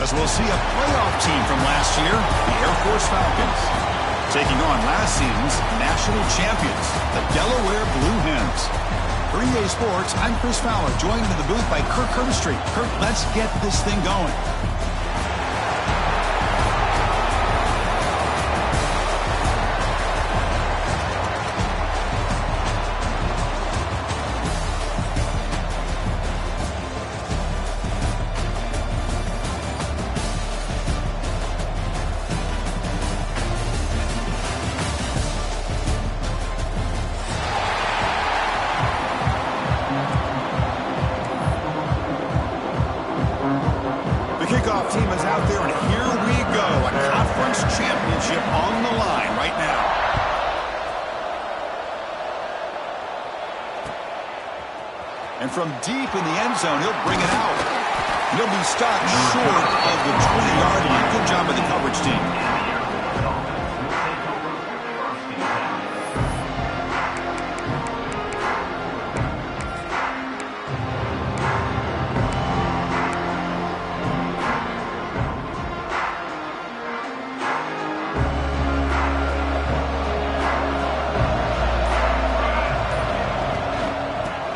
As we'll see a playoff team from last year, the Air Force Falcons, taking on last season's national champions, the Delaware Blue Hens. For EA Sports, I'm Chris Fowler, joined in the booth by Kirk Herbstreit. Kirk, let's get this thing going. Kickoff team is out there, and here we go. A conference championship on the line right now. And from deep in the end zone, he'll bring it out. He'll be stopped short of the 20-yard line. Good job by the coverage team.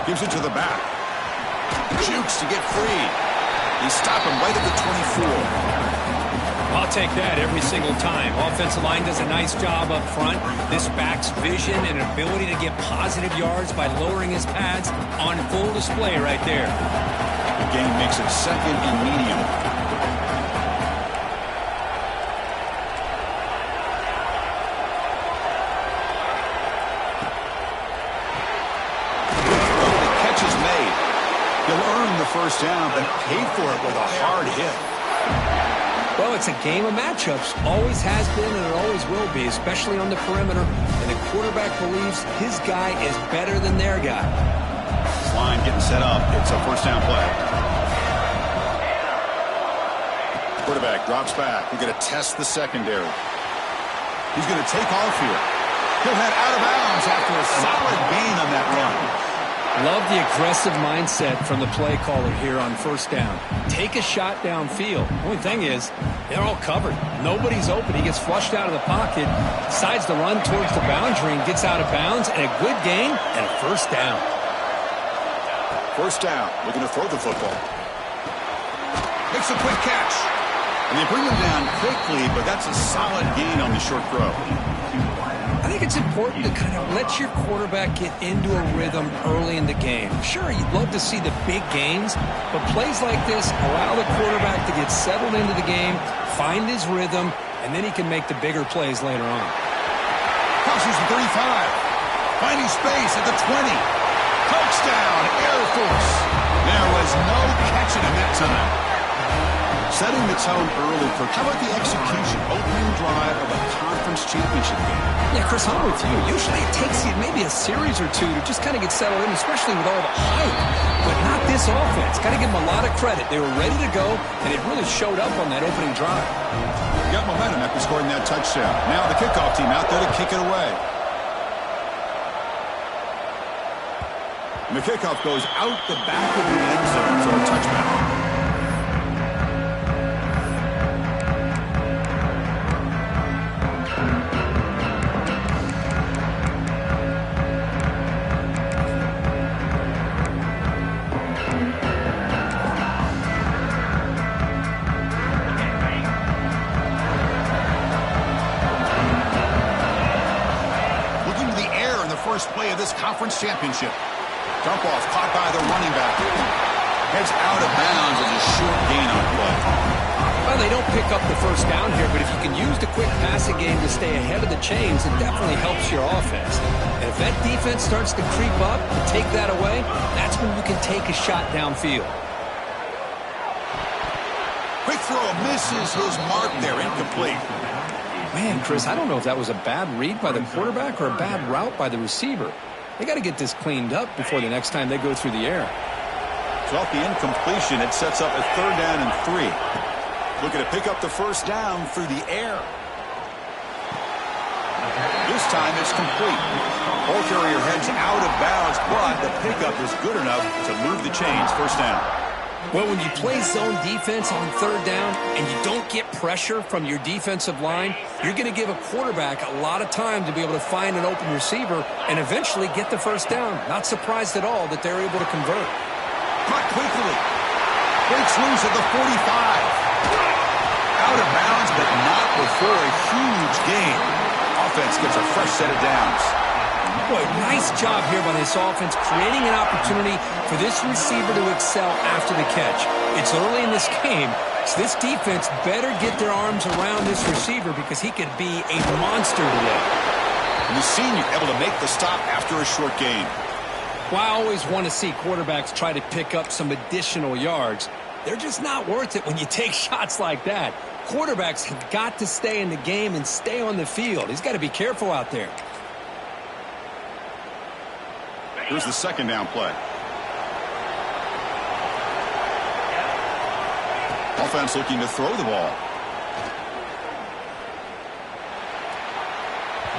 Gives it to the back. Jukes to get free. They stop him right at the 24. I'll take that every single time. Offensive line does a nice job up front. This back's vision and ability to get positive yards by lowering his pads on full display right there. The game makes it second and medium. First down, but paid for it with a hard hit. Well, it's a game of matchups. Always has been, and it always will be, especially on the perimeter. And the quarterback believes his guy is better than their guy. This line getting set up. It's a first down play. Quarterback drops back. We're going to test the secondary. He's going to take off here. He'll head out of bounds after a solid gain on that run. Love the aggressive mindset from the play caller here on first down. Take a shot downfield. The only thing is, they're all covered. Nobody's open. He gets flushed out of the pocket, decides to run towards the boundary and gets out of bounds, and a good gain and a first down. First down. Looking to throw the football. Makes a quick catch. And they bring him down quickly, but that's a solid gain on the short throw. I think it's important to kind of let your quarterback get into a rhythm early in the game. Sure, you'd love to see the big gains, but plays like this allow the quarterback to get settled into the game, find his rhythm, and then he can make the bigger plays later on. Crosses the 35. Finding space at the 20. Touchdown, Air Force. There was no catching him that time. Setting the tone early, Kirk. How about the execution? Opening drive of a conference championship game. Yeah, Chris, I'm with you. Usually it takes you maybe a series or two to just kind of get settled in, especially with all the hype. But not this offense. Got to give them a lot of credit. They were ready to go, and it really showed up on that opening drive. Got momentum after scoring that touchdown. Now the kickoff team out there to kick it away. And the kickoff goes out the back of the end zone for a touchback. First play of this conference championship. Dump off caught by the running back. Heads out of bounds as a short gain on play. Well, they don't pick up the first down here, but if you can use the quick passing game to stay ahead of the chains, it definitely helps your offense. And if that defense starts to creep up and take that away, that's when you can take a shot downfield. Quick throw misses his mark there, incomplete. Man, Chris, I don't know if that was a bad read by the quarterback or a bad route by the receiver. They got to get this cleaned up before the next time they go through the air. So off the incompletion, it sets up a third down and 3. Looking to pick up the first down through the air. This time it's complete. Ball carrier heads out of bounds, but the pickup is good enough to move the chains. First down. Well, when you play zone defense on third down, and you don't get pressure from your defensive line, you're going to give a quarterback a lot of time to be able to find an open receiver and eventually get the first down. Not surprised at all that they're able to convert. Caught quickly. Breaks loose at the 45. Out of bounds, but not before a huge gain. Offense gets a fresh set of downs. Boy, nice job here by this offense, creating an opportunity for this receiver to excel after the catch. It's early in this game, so this defense better get their arms around this receiver because he could be a monster today. And the senior able to make the stop after a short gain. Well, I always want to see quarterbacks try to pick up some additional yards. They're just not worth it when you take shots like that. Quarterbacks have got to stay in the game and stay on the field. He's got to be careful out there. Here's the second down play. Offense looking to throw the ball.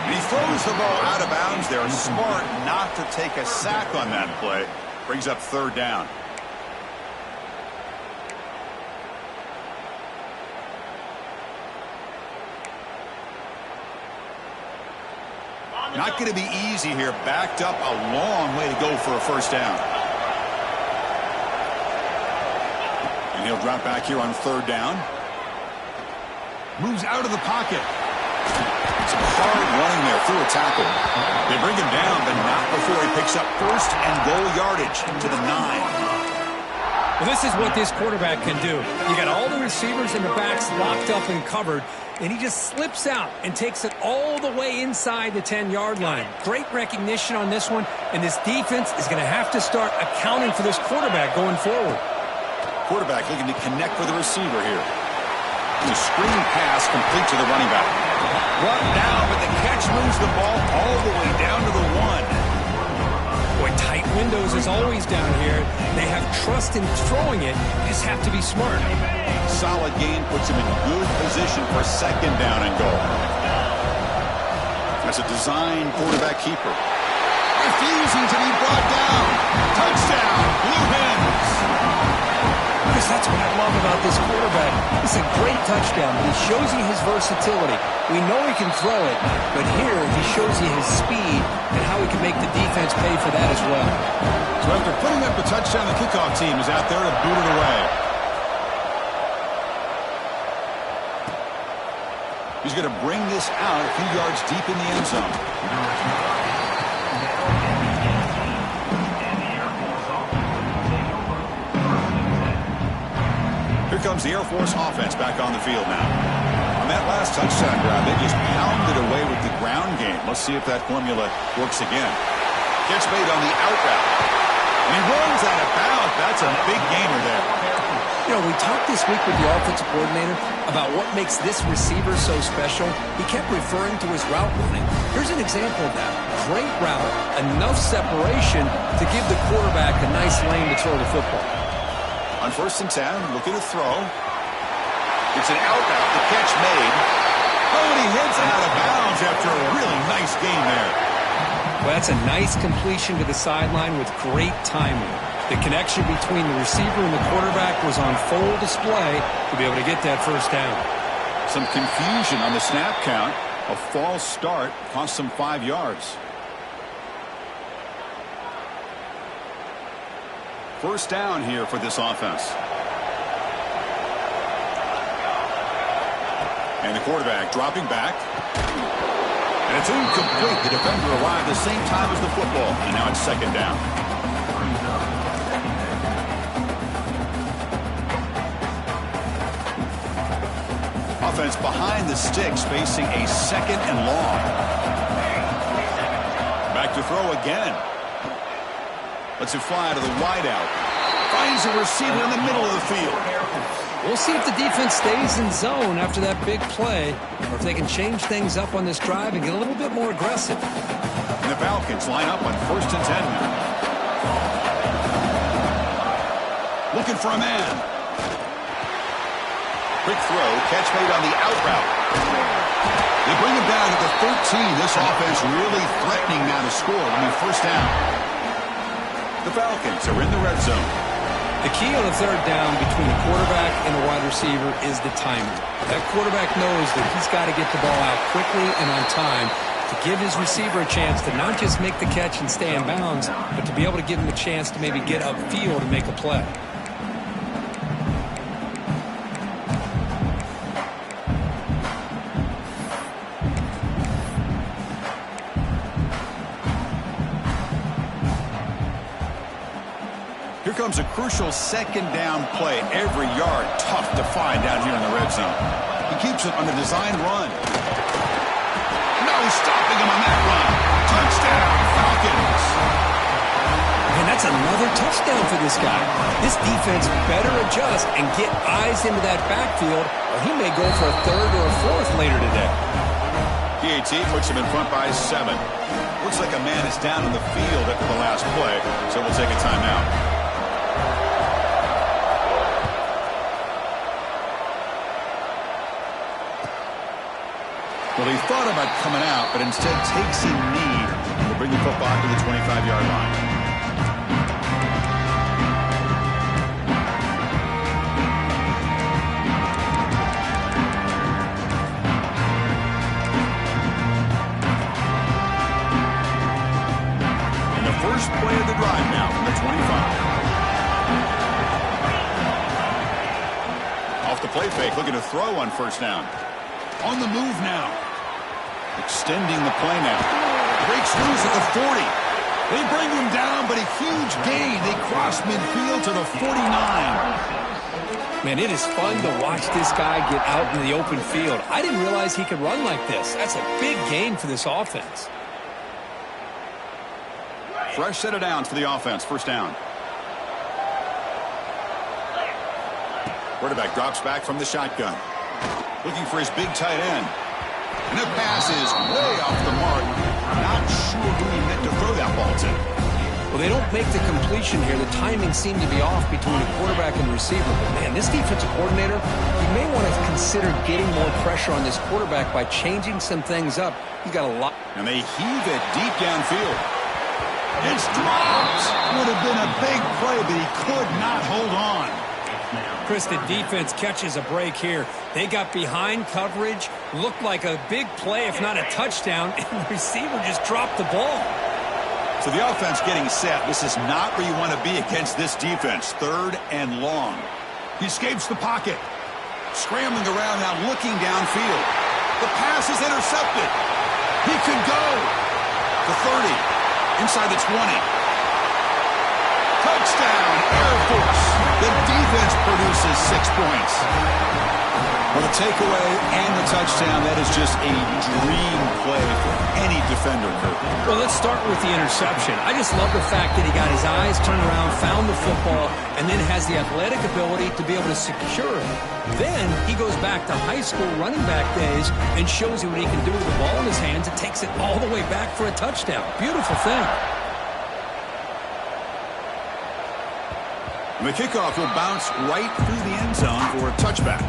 He throws the ball out of bounds. They're smart not to take a sack on that play. Brings up third down. Not going to be easy here. Backed up a long way to go for a first down. And he'll drop back here on third down. Moves out of the pocket. Some hard running there through a tackle. They bring him down, but not before he picks up first and goal yardage to the 9. Well, this is what this quarterback can do. You got all the receivers in the backs locked up and covered, and he just slips out and takes it all the way inside the 10-yard line. Great recognition on this one, and this defense is going to have to start accounting for this quarterback going forward. Quarterback looking to connect with the receiver here. The screen pass complete to the running back. Brought down, but the catch moves the ball all the way down to the 1. Boy, tight windows is always down here. They have trust in throwing it. You just have to be smart. Solid gain puts him in good position for second down and goal. That's a design quarterback keeper. Refusing to be brought down. Touchdown, Blue Hens. That's what I love about this quarterback. It's a great touchdown. He shows you his versatility. We know he can throw it, but here he shows you his speed and how he can make the defense pay for that as well. So after putting up a touchdown, the kickoff team is out there to boot it away. He's going to bring this out a few yards deep in the end zone. Here comes the Air Force offense back on the field now. On that last touchdown grab, they just pounded away with the ground game. Let's see if that formula works again. Catch made on the out route. And he runs out of bounds. That's a big gainer there. You know, we talked this week with the offensive coordinator about what makes this receiver so special. He kept referring to his route running. Here's an example of that. Great route, enough separation to give the quarterback a nice lane to throw the football. On 1st and 10, looking to throw. It's an out route, the catch made. Oh, and he hits out of bounds after a really nice gain there. Well, that's a nice completion to the sideline with great timing. The connection between the receiver and the quarterback was on full display to be able to get that first down. Some confusion on the snap count. A false start cost them 5 yards. First down here for this offense. And the quarterback dropping back. And it's incomplete. The defender arrived the same time as the football. And now it's second down. Offense behind the sticks facing a second and long. Back to throw again. Lets it fly to the wideout. Finds a receiver in the middle of the field. We'll see if the defense stays in zone after that big play, or if they can change things up on this drive and get a little bit more aggressive. And the Falcons line up on 1st and 10 now. Looking for a man. Quick throw, catch made on the out route. They bring him down at the 13. This offense really threatening now to score. I mean, first down. The Falcons are in the red zone. The key on the third down between the quarterback and the wide receiver is the timing. That quarterback knows that he's got to get the ball out quickly and on time to give his receiver a chance to not just make the catch and stay in bounds, but to be able to give him a chance to maybe get upfield and make a play. Here comes a crucial second down play. Every yard tough to find down here in the red zone. He keeps it on the designed run. No stopping him on that run. Touchdown, Falcons. And that's another touchdown for this guy. This defense better adjust and get eyes into that backfield, or he may go for a third or a fourth later today. PAT puts him in front by 7. Looks like a man is down in the field after the last play, so we'll take a timeout. Well, he thought about coming out, but instead takes a knee to bring the football to the 25-yard line. And the first play of the drive now from the 25. Off the play fake, looking to throw on first down. On the move now. Extending the play now. Breaks loose at the 40. They bring him down, but a huge gain. They cross midfield to the 49. Man, it is fun to watch this guy get out in the open field. I didn't realize he could run like this. That's a big gain for this offense. Fresh set of downs for the offense. First down. Quarterback drops back from the shotgun. Looking for his big tight end. And the pass is way off the mark. Not sure who he meant to throw that ball to. Well, they don't make the completion here. The timing seemed to be off between the quarterback and the receiver. But, man, this defensive coordinator, he may want to consider getting more pressure on this quarterback by changing some things up. He's got a lot. And they heave it deep downfield. It's dropped. Would have been a big play, but he could not hold on. Chris, the defense catches a break here. They got behind coverage, looked like a big play, if not a touchdown, and the receiver just dropped the ball. So the offense getting set. This is not where you want to be against this defense. Third and long. He escapes the pocket. Scrambling around now, looking downfield. The pass is intercepted. He could go. The 30. Inside the 20. Touchdown, Air Force. The defense produces 6 points. Well, the takeaway and the touchdown, that is just a dream play for any defender, Kirk. Well, let's start with the interception. I just love the fact that he got his eyes turned around, found the football, and then has the athletic ability to be able to secure it. Then he goes back to high school running back days and shows you what he can do with the ball in his hands and takes it all the way back for a touchdown. Beautiful thing. The kickoff will bounce right through the end zone for a touchback.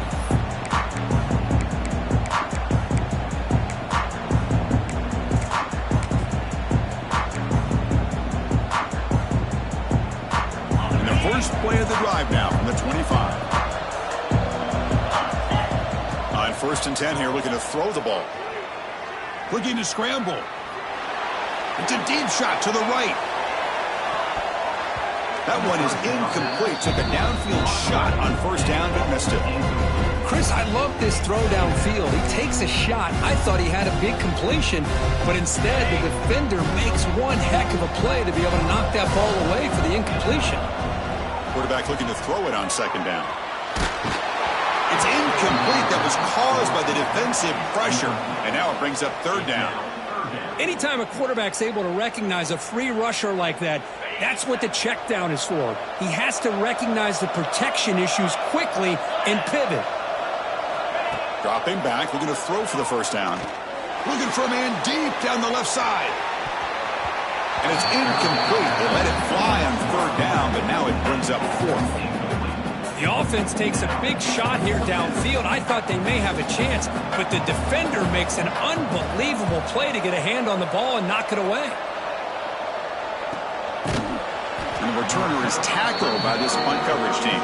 And the first play of the drive now from the 25. On first and 10 here, looking to throw the ball. Looking to scramble. It's a deep shot to the right. That one is incomplete. Took a downfield shot on first down, but missed it. Chris, I love this throw downfield. He takes a shot. I thought he had a big completion, but instead the defender makes one heck of a play to be able to knock that ball away for the incompletion. Quarterback looking to throw it on second down. It's incomplete. That was caused by the defensive pressure, and now it brings up third down. Anytime a quarterback's able to recognize a free rusher like that, that's what the check down is for. He has to recognize the protection issues quickly and pivot. Dropping back, looking to throw for the first down. Looking for a man deep down the left side. And it's incomplete. They let it fly on third down, but now it brings up fourth. The offense takes a big shot here downfield. I thought they may have a chance, but the defender makes an unbelievable play to get a hand on the ball and knock it away. And returner is tackled by this punt coverage team.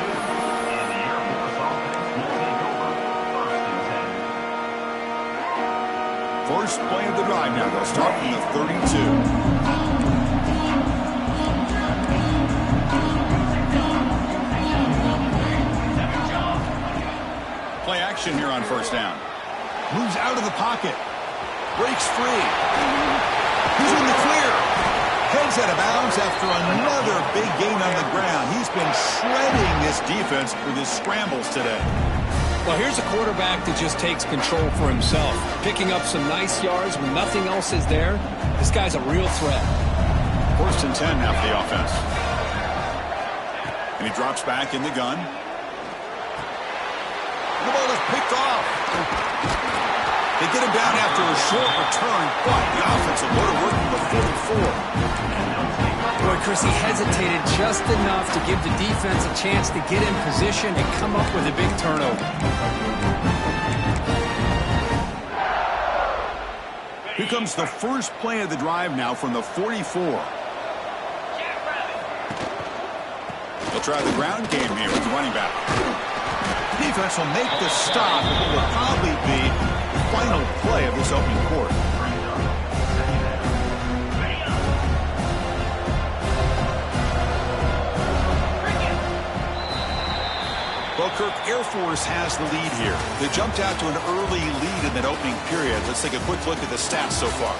First play of the drive now. They'll start from the 32. Play action here on first down. Moves out of the pocket. Breaks free. He's in the clear. Heads out of bounds after another big gain on the ground. He's been shredding this defense with his scrambles today. Well, here's a quarterback that just takes control for himself. Picking up some nice yards when nothing else is there. This guy's a real threat. First and 10 now for the offense. And he drops back in the gun. The ball is picked off. They get him down after a short return, but the offense will go to work from the 44. Boy, Chris, he hesitated just enough to give the defense a chance to get in position and come up with a big turnover. Here comes the first play of the drive now from the 44. They'll try the ground game here with the running back. Defense will make the stop, and it will probably be the final play of this opening quarter. Well, Kirk, Air Force has the lead here. They jumped out to an early lead in that opening period. Let's take a quick look at the stats so far.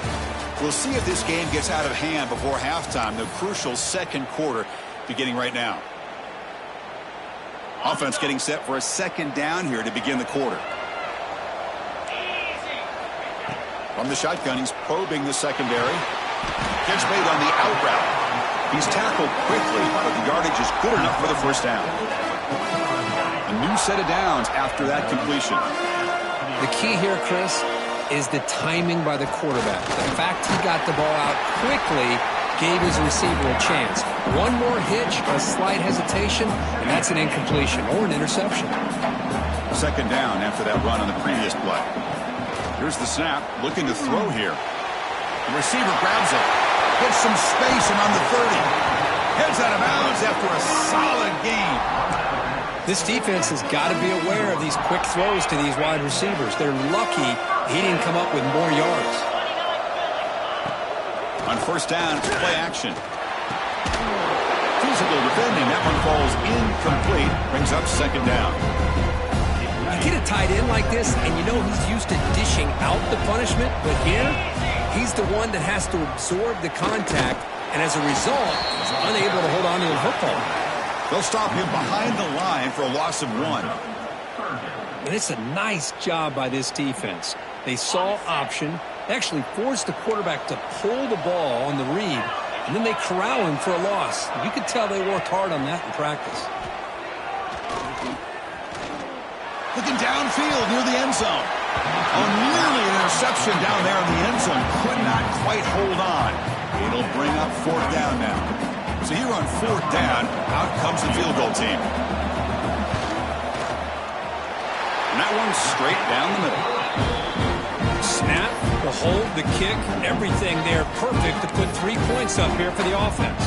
We'll see if this game gets out of hand before halftime, the crucial second quarter beginning right now. Offense getting set for a second down here to begin the quarter. From the shotgun, he's probing the secondary. Catch made on the out route. He's tackled quickly, but the yardage is good enough for the first down. A new set of downs after that completion. The key here, Chris, is the timing by the quarterback. The fact he got the ball out quickly gave his receiver a chance. One more hitch, a slight hesitation, and that's an incompletion or an interception. Second down after that run on the previous play. Here's the snap, looking to throw here. The receiver grabs it, gets some space, and on the 30. Heads out of bounds after a solid gain. This defense has got to be aware of these quick throws to these wide receivers. They're lucky he didn't come up with more yards. On first down, it's play action. Physical defending. That one falls incomplete. Brings up second down. You get a tight end like this, and you know he's used to dishing out the punishment, but here, he's the one that has to absorb the contact, and as a result, he's unable to hold on to the football. They'll stop him behind the line for a loss of 1. And it's a nice job by this defense. They saw option, actually forced the quarterback to pull the ball on the read, and then they corral him for a loss. You could tell they worked hard on that in practice. Looking downfield near the end zone. Oh, nearly an interception down there in the end zone. Could not quite hold on. It'll bring up fourth down now. So here on fourth down, out comes the field goal team. And that one's straight down the middle. Snap, the hold, the kick, everything there perfect to put 3 points up here for the offense.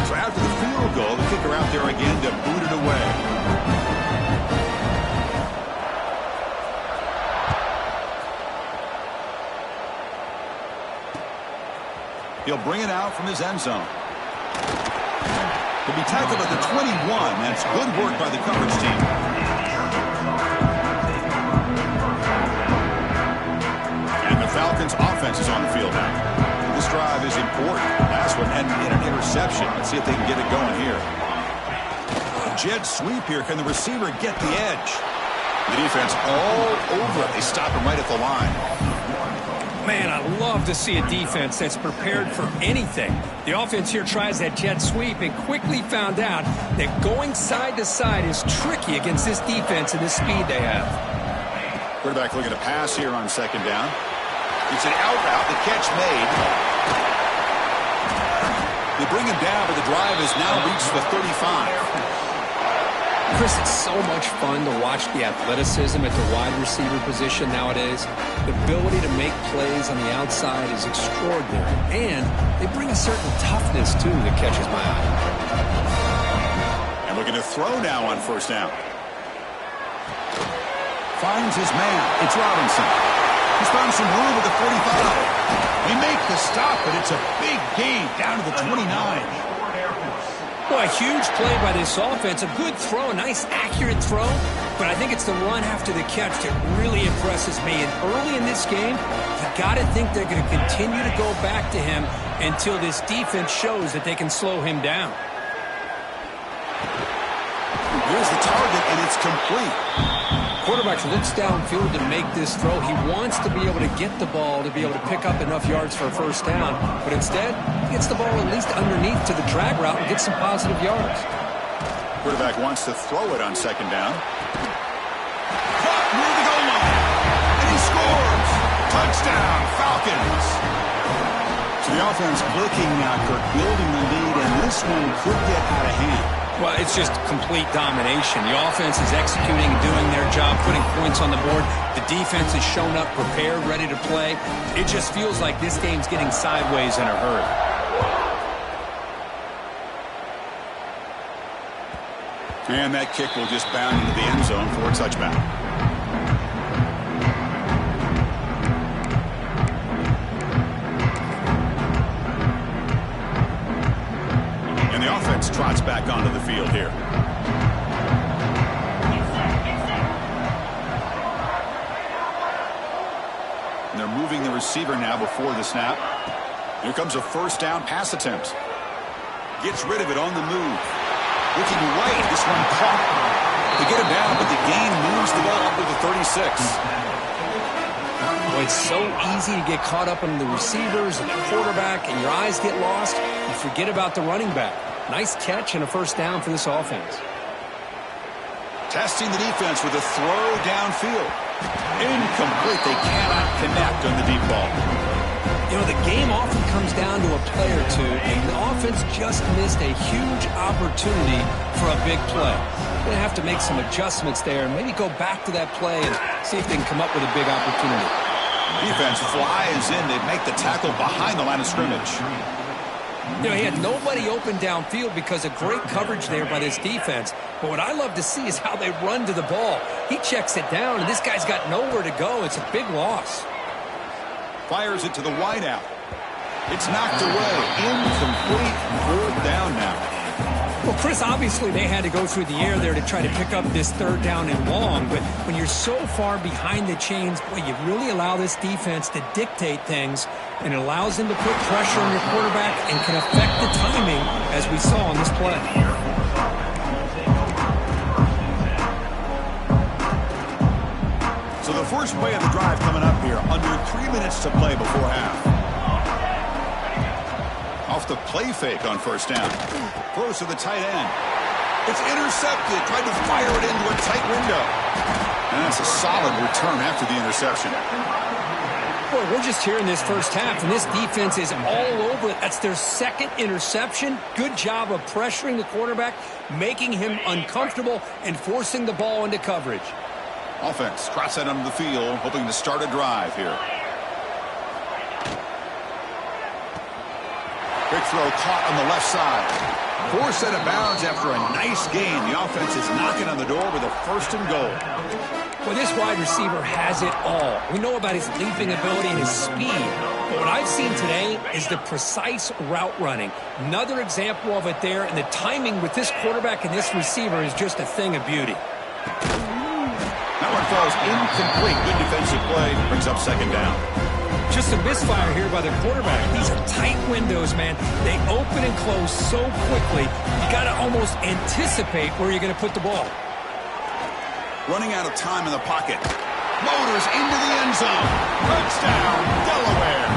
So after the field goal, the kicker out there again to boot it away. He'll bring it out from his end zone. He'll be tackled at the 21. That's good work by the coverage team. And the Falcons' offense is on the field now. This drive is important. Last one ended in an interception. Let's see if they can get it going here. A jet sweep here. Can the receiver get the edge? The defense all over it. They stop him right at the line. Man, I love to see a defense that's prepared for anything. The offense here tries that jet sweep and quickly found out that going side to side is tricky against this defense and the speed they have. Quarterback looking to pass here on second down. It's an out route. The catch made. They bring him down, but the drive has now reached the 35. Chris, it's so much fun to watch the athleticism at the wide receiver position nowadays. The ability to make plays on the outside is extraordinary, and they bring a certain toughness, too, that catches my eye. Looking to throw now on first down. Finds his man. It's Robinson. He's found some room at the 45. They make the stop, but it's a big gain down to the 29. Well, a huge play by this offense. A good throw, a nice accurate throw. But I think it's the run after the catch that really impresses me. And early in this game, you got to think they're going to continue to go back to him until this defense shows that they can slow him down. Here's the target, and it's complete. Quarterback looks downfield to make this throw. He wants to be able to get the ball to be able to pick up enough yards for a first down. But instead, he gets the ball at least underneath to the drag route and gets some positive yards. Quarterback wants to throw it on second down. Caught near the goal line. And he scores. Touchdown, Falcons. So the offense clicking now, Kirk, building the lead, and this one could get out of hand. Well, it's just complete domination. The offense is executing and doing their job, putting points on the board. The defense has shown up, prepared, ready to play. It just feels like this game's getting sideways in a hurry. And that kick will just bound into the end zone for a touchback. And the offense trots back onto the field here. And they're moving the receiver now before the snap. Here comes a first down pass attempt. Gets rid of it on the move. Looking right, this one caught. They get him down, but the gain moves the ball up to the 36. Well, it's so easy to get caught up in the receivers and the quarterback, and your eyes get lost. You forget about the running back. Nice catch and a first down for this offense. Testing the defense with a throw downfield. Incomplete. They cannot connect on the deep ball. You know, the game often comes down to a play or two, and the offense just missed a huge opportunity for a big play. They're going to have to make some adjustments there and maybe go back to that play and see if they can come up with a big opportunity. Defense flies in. They make the tackle behind the line of scrimmage. You know, he had nobody open downfield because of great coverage there by this defense. But what I love to see is how they run to the ball. He checks it down, and this guy's got nowhere to go. It's a big loss. Fires it to the wideout. It's knocked away. Incomplete. Fourth down now. Well, Chris, obviously they had to go through the air there to try to pick up this third down and long. But when you're so far behind the chains, boy, you really allow this defense to dictate things. And it allows them to put pressure on your quarterback and can affect the timing, as we saw on this play. So the first play of the drive coming up here. Under 3 minutes to play before half. Off the play fake on first down. Throws to the tight end. It's intercepted. Tried to fire it into a tight window. And that's a solid return after the interception. Boy, we're just here in this first half, and this defense is all over it. That's their second interception. Good job of pressuring the quarterback, making him uncomfortable, and forcing the ball into coverage. Offense cross that onto the field, hoping to start a drive here. Big throw caught on the left side. Forced out of bounds after a nice gain. The offense is knocking on the door with a first and goal. Well, this wide receiver has it all. We know about his leaping ability and his speed. But what I've seen today is the precise route running. Another example of it there, and the timing with this quarterback and this receiver is just a thing of beauty. That one falls incomplete. Good defensive play. Brings up second down. Just a misfire here by the quarterback. These are tight windows, man. They open and close so quickly. You got to almost anticipate where you're going to put the ball. Running out of time in the pocket. Motors into the end zone. Touchdown, Delaware.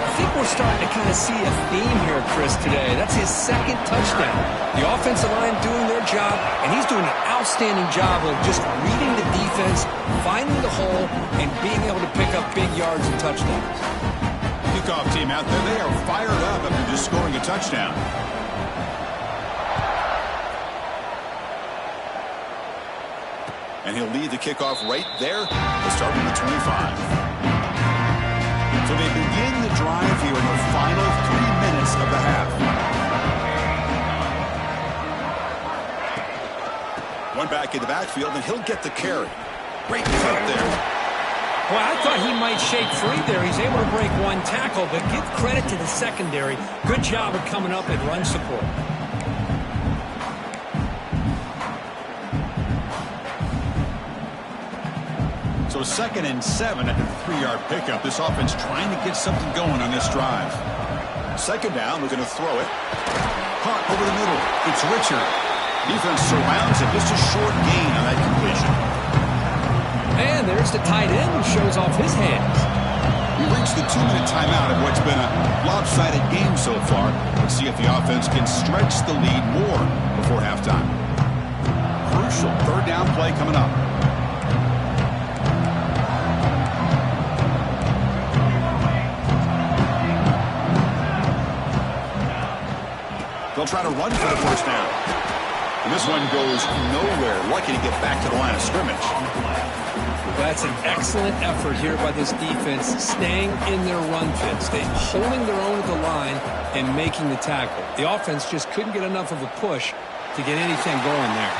I think we're starting to kind of see a theme here, Chris, today. That's his second touchdown. The offensive line doing their job, and he's doing an outstanding job of just reading the defense, finding the hole, and being able to pick up big yards and touchdowns. Kickoff team out there, they are fired up after just scoring a touchdown. And he'll lead the kickoff right there. They'll start from the 25. So they begin the drive here in the final 3 minutes of the half. One back in the backfield, and he'll get the carry. Great cut there. Well, I thought he might shake free there. He's able to break one tackle, but give credit to the secondary. Good job of coming up and run support. So 2nd and 7 at the 3-yard pickup. This offense trying to get something going on this drive. 2nd down, we're going to throw it. Caught over the middle. It's Richard. Defense surrounds him. Just a short gain on that completion. And there's the tight end who shows off his hands. We reached the 2-minute timeout of what's been a lopsided game so far. Let's see if the offense can stretch the lead more before halftime. Crucial 3rd down play coming up. They'll try to run for the 1st down. And this one goes nowhere. Lucky to get back to the line of scrimmage. That's an excellent effort here by this defense, staying in their run fit, holding their own at the line and making the tackle. The offense just couldn't get enough of a push to get anything going there.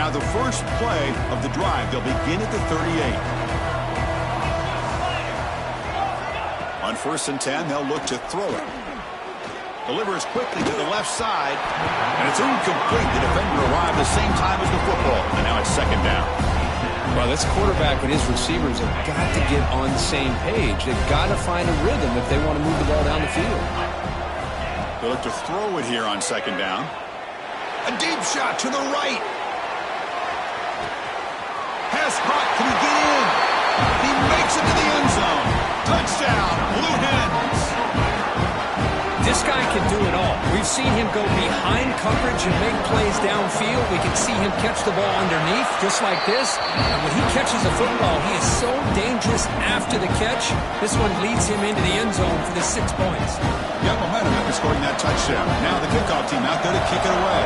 Now the first play of the drive, they'll begin at the 38. On 1st and 10, they'll look to throw it. Delivers quickly to the left side, and it's incomplete. The defender arrived the same time as the football, and now it's 2nd down. Well, this quarterback and his receivers have got to get on the same page. They've got to find a rhythm if they want to move the ball down the field. They look to throw it here on 2nd down. A deep shot to the right. Pass caught. Can he get in? He makes it to the end zone. Touchdown, Blue Hens. This guy can do it all. We've seen him go behind coverage and make plays downfield. We can see him catch the ball underneath, just like this. And when he catches the football, he is so dangerous after the catch. This one leads him into the end zone for the 6 points. Yeah, momentum after scoring that touchdown. Now the kickoff team out there to kick it away.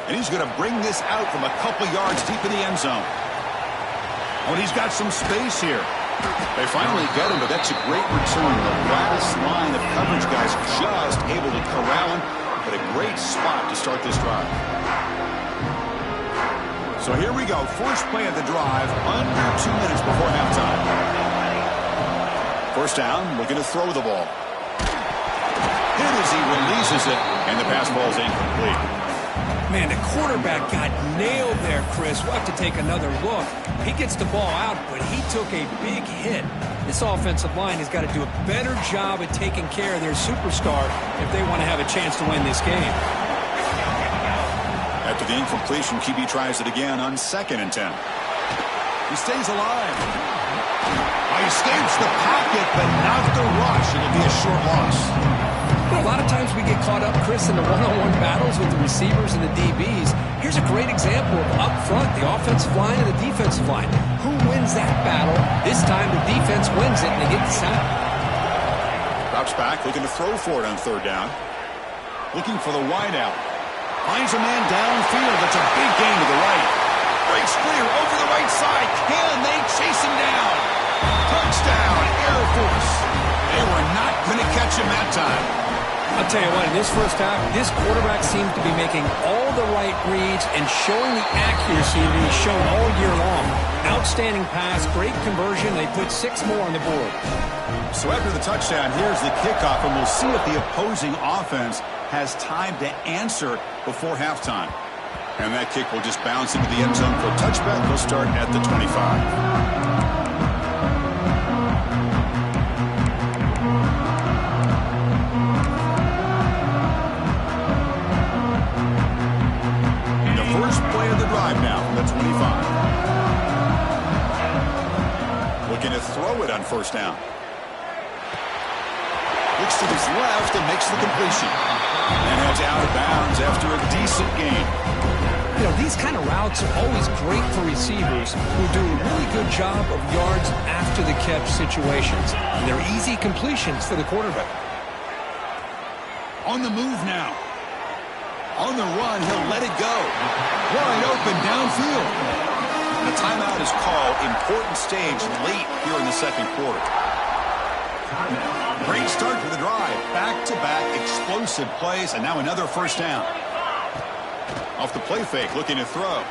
And he's going to bring this out from a couple yards deep in the end zone. Oh, and he's got some space here. They finally get him, but that's a great return. The last line of coverage guys just able to corral him, but a great spot to start this drive. So here we go. First play of the drive, under 2 minutes before halftime. 1st down, looking to throw the ball. Hit as he releases it, and the pass ball is incomplete. Man, the quarterback got nailed there, Chris. We'll have to take another look. He gets the ball out, but he took a big hit. This offensive line has got to do a better job at taking care of their superstar if they want to have a chance to win this game. After the incompletion, QB tries it again on 2nd and 10. He stays alive. He escapes the pocket, but not the rush. It'll be a short loss. A lot of times we get caught up, Chris, in the one-on-one battles with the receivers and the DBs. Here's a great example of up front, the offensive line and the defensive line. Who wins that battle? This time the defense wins it, and they get the sack. Drops back, looking to throw for it on 3rd down. Looking for the wideout. Finds a man downfield. That's a big gain to the right. Breaks clear over the right side. Can they chase him down? Touchdown, Air Force. They were not going to catch him that time. I'll tell you what, in this first half, this quarterback seems to be making all the right reads and showing the accuracy that he's shown all year long. Outstanding pass, great conversion. They put 6 more on the board. So after the touchdown, here's the kickoff, and we'll see if the opposing offense has time to answer before halftime. And that kick will just bounce into the end zone for a touchback. They'll start at the 25. Now from the 25. Looking to throw it on 1st down. Looks to his left and makes the completion. And heads out of bounds after a decent gain. You know, these kind of routes are always great for receivers who do a really good job of yards after the catch situations. And they're easy completions for the quarterback. On the move now. On the run, he'll let it go. Wide open downfield. And a timeout is called. Important stage late here in the second quarter. Great start to the drive. Back-to-back explosive plays, and now another first down. Off the play fake, looking to throw.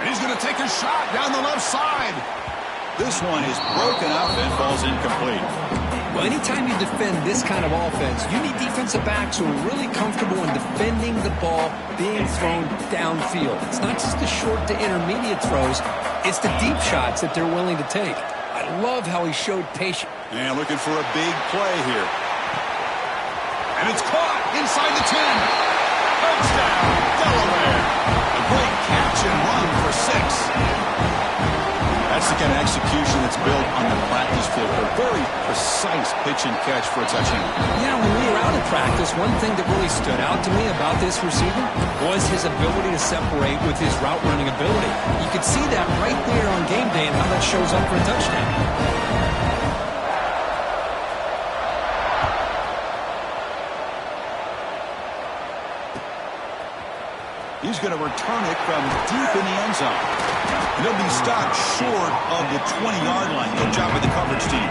And he's going to take a shot down the left side. This one is broken up and falls incomplete. Well, anytime you defend this kind of offense, you need defensive backs who are really comfortable in defending the ball being thrown downfield. It's not just the short to intermediate throws, it's the deep shots that they're willing to take. I love how he showed patience. And looking for a big play here. And it's caught inside the 10. Touchdown, Delaware. A great catch and run for 6. That's the kind of execution that's built on the practice field. A very precise pitch and catch for a touchdown. Yeah, when we were out of practice, one thing that really stood out to me about this receiver was his ability to separate with his route running ability. You could see that right there on game day and how that shows up for a touchdown. He's going to return it from deep in the end zone. And he'll be stopped short of the 20-yard line. Good job with the coverage team.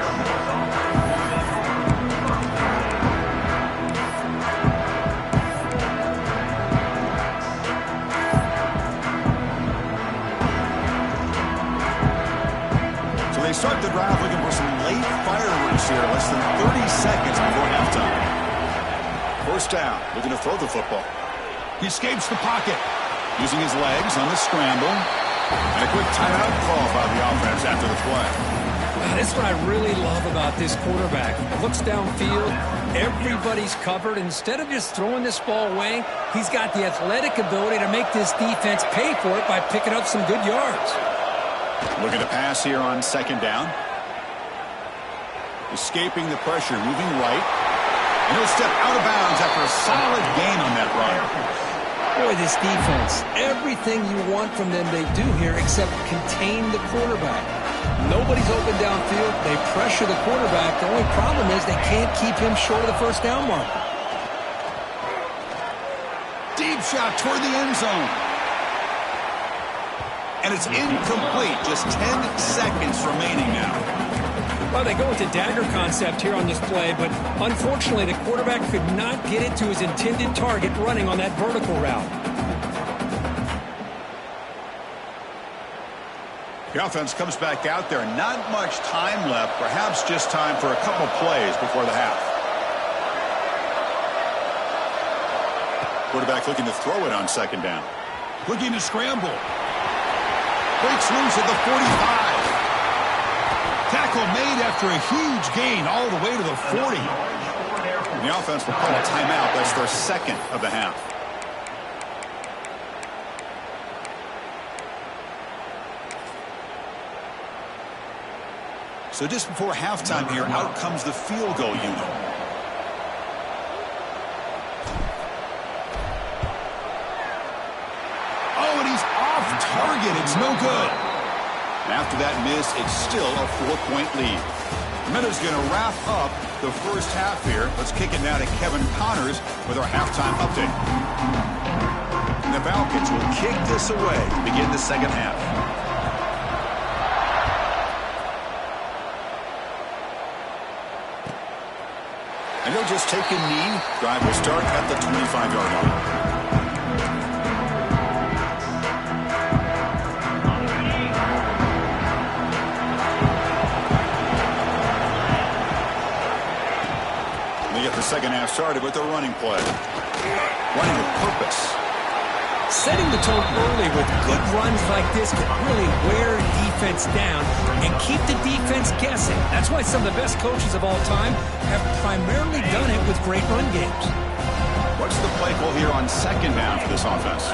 So they start the drive looking for some late fireworks here. Less than 30 seconds before halftime. First down, looking to throw the football. He escapes the pocket, using his legs on the scramble. And a quick timeout call by the offense after the play. That's what I really love about this quarterback. Looks downfield, everybody's covered. Instead of just throwing this ball away, he's got the athletic ability to make this defense pay for it by picking up some good yards. Looking to pass here on second down. Escaping the pressure, moving right. And he'll step out of bounds after a solid gain on that run. Boy, this defense, everything you want from them they do here except contain the quarterback. Nobody's open downfield. They pressure the quarterback. The only problem is they can't keep him short of the first down mark. Deep shot toward the end zone. And it's incomplete. Just 10 seconds remaining now. Well, they go with the dagger concept here on this play, but unfortunately the quarterback could not get it to his intended target running on that vertical route. The offense comes back out there. Not much time left. Perhaps just time for a couple plays before the half. Quarterback looking to throw it on second down. Looking to scramble. Breaks loose at the 45. Tackle made after a huge gain all the way to the 40. And the offense will call a timeout. That's their second of the half. So just before halftime here, out comes the field goal unit. Oh, and he's off target. It's no good. After that miss, it's still a 4-point lead. Minuta's going to wrap up the first half here. Let's kick it now to Kevin Connors with our halftime update. And the Falcons will kick this away to begin the second half. And he'll just take a knee. Drive will start at the 25-yard line. The second half started with a running play. Running with purpose. Setting the tone early with good runs like this can really wear defense down and keep the defense guessing. That's why some of the best coaches of all time have primarily done it with great run games. What's the play call here on second down for this offense?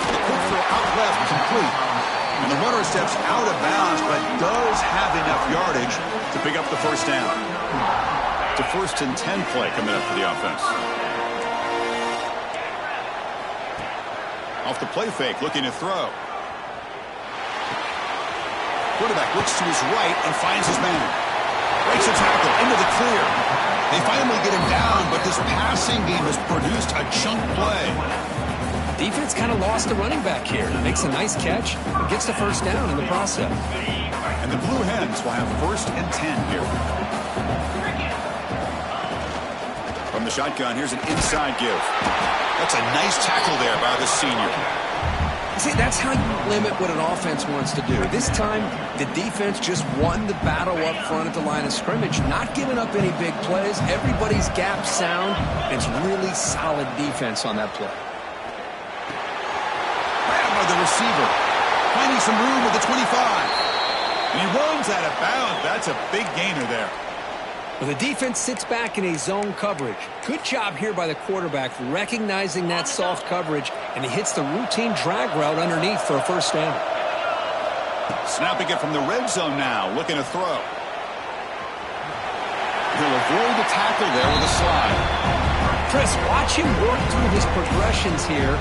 Quick throw out left, complete. And the runner steps out of bounds, but does have enough yardage to pick up the first down. It's a 1st and 10 play coming up for the offense. Off the play fake, looking to throw. Quarterback looks to his right and finds his man. Breaks a tackle into the clear. They finally get him down, but this passing game has produced a chunk play. Defense kind of lost the running back here. Makes a nice catch, and gets the first down in the process. And the Blue Hens will have 1st and 10 here. From the shotgun, here's an inside give. That's a nice tackle there by the senior. See, that's how you limit what an offense wants to do. This time, the defense just won the battle up front at the line of scrimmage, not giving up any big plays. Everybody's gap sound. It's really solid defense on that play. Grabbed by the receiver. Finding some room at the 25. And he runs out of bounds. That's a big gainer there. Well, the defense sits back in a zone coverage. Good job here by the quarterback recognizing that soft coverage, and he hits the routine drag route underneath for a first down. Snapping it from the red zone now, looking to throw. He'll avoid the tackle there with a slide. Chris, watch him work through his progressions here.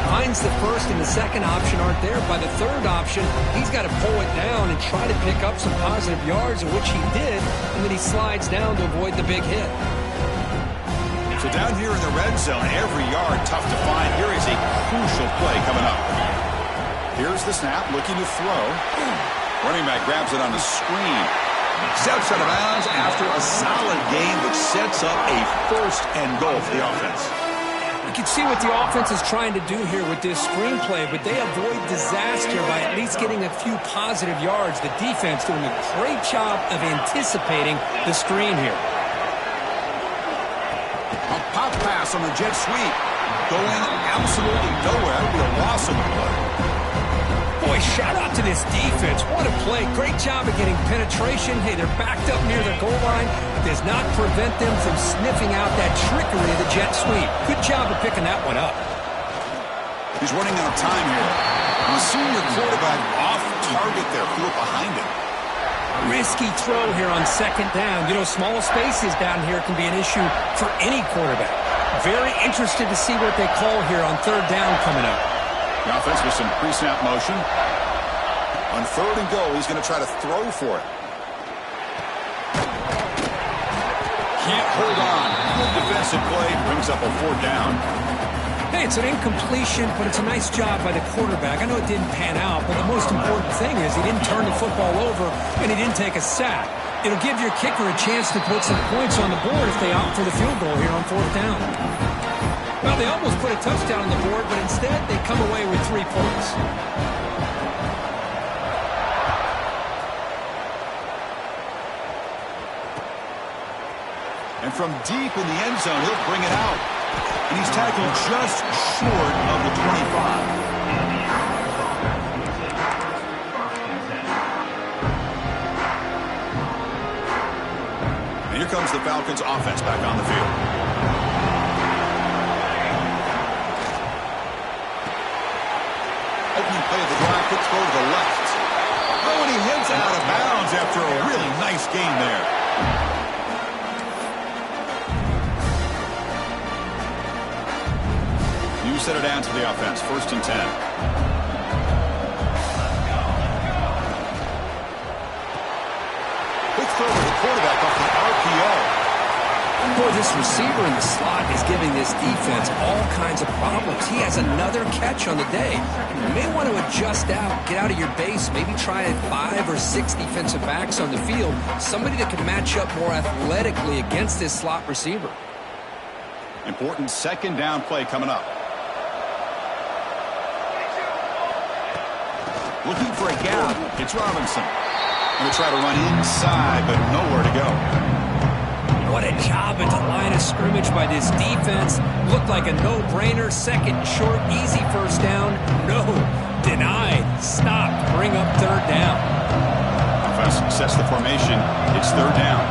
Finds the first and the second option aren't there. By the third option, he's got to pull it down and try to pick up some positive yards, which he did, and then he slides down to avoid the big hit. So down here in the red zone, every yard tough to find. Here is a crucial play coming up. Here's the snap, looking to throw. Running back grabs it on the screen. Steps out of bounds after a solid game, which sets up a 1st and goal for the offense. You can see what the offense is trying to do here with this screenplay, but they avoid disaster by at least getting a few positive yards. The defense doing a great job of anticipating the screen here. A pop pass on the jet sweep. Going absolutely nowhere. That would be a loss of the play. Boy, shout out to this defense. What a play. Great job of getting penetration. Hey, they're backed up near the goal line. Does not prevent them from sniffing out that trickery of the jet sweep. Good job of picking that one up. He's running out of time here. And the senior quarterback off target there. Threw it behind him. Risky throw here on 2nd down. You know, small spaces down here can be an issue for any quarterback. Very interested to see what they call here on 3rd down coming up. The offense with some pre-snap motion. On 3rd and goal, he's going to try to throw for it. Can't hold on. Good defensive play. Brings up a 4th down. Hey, it's an incompletion, but it's a nice job by the quarterback. I know it didn't pan out, but the most important thing is he didn't turn the football over and he didn't take a sack. It'll give your kicker a chance to put some points on the board if they opt for the field goal here on 4th down. Well, they almost put a touchdown on the board, but instead they come away with 3 points. And from deep in the end zone, he'll bring it out. And he's tackled just short of the 25. And here comes the Falcons offense back on the field. Opening play of the drive, quick throw to the left. Oh, and he hits it out of bounds after a really nice game there. You set it down to the offense, 1st and 10. Quick throw to the quarterback off the RPO. Boy, this receiver in the slot is giving this defense all kinds of problems. He has another catch on the day. You may want to adjust out, get out of your base, maybe try 5 or 6 defensive backs on the field. Somebody that can match up more athletically against this slot receiver. Important 2nd down play coming up. Looking for a gap. It's Robinson. Going to try to run inside, but nowhere to go. What a job at the line of scrimmage by this defense. Looked like a no-brainer. 2nd short, easy 1st down. No. Denied. Stopped. Bring up 3rd down. Offense sets the formation. It's 3rd down.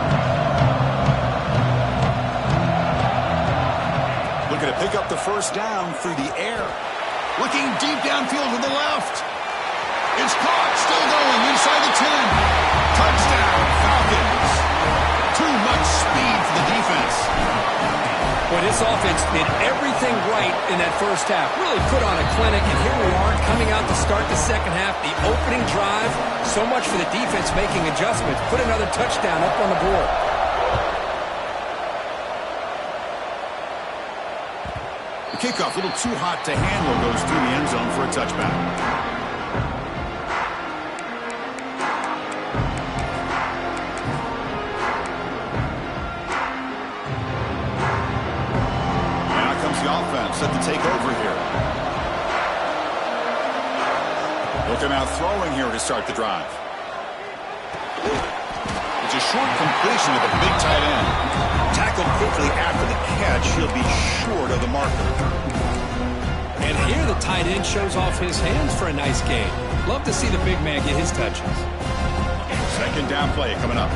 Looking to pick up the 1st down through the air. Looking deep downfield to the left. It's caught. Still going inside the 10. Touchdown, Falcons. Too much speed for the defense. Boy, this offense did everything right in that 1st half. Really put on a clinic, and here we are coming out to start the 2nd half. The opening drive, so much for the defense making adjustments. Put another touchdown up on the board. kickoff, a little too hot to handle, goes through the end zone for a touchback. Now comes the offense set to take over here. Looking out throwing here to start the drive. It's a short completion with a big tight end. Tackled quickly after the catch, he'll be short of the marker. And here the tight end shows off his hands for a nice gain. Love to see the big man get his touches. Second down play coming up.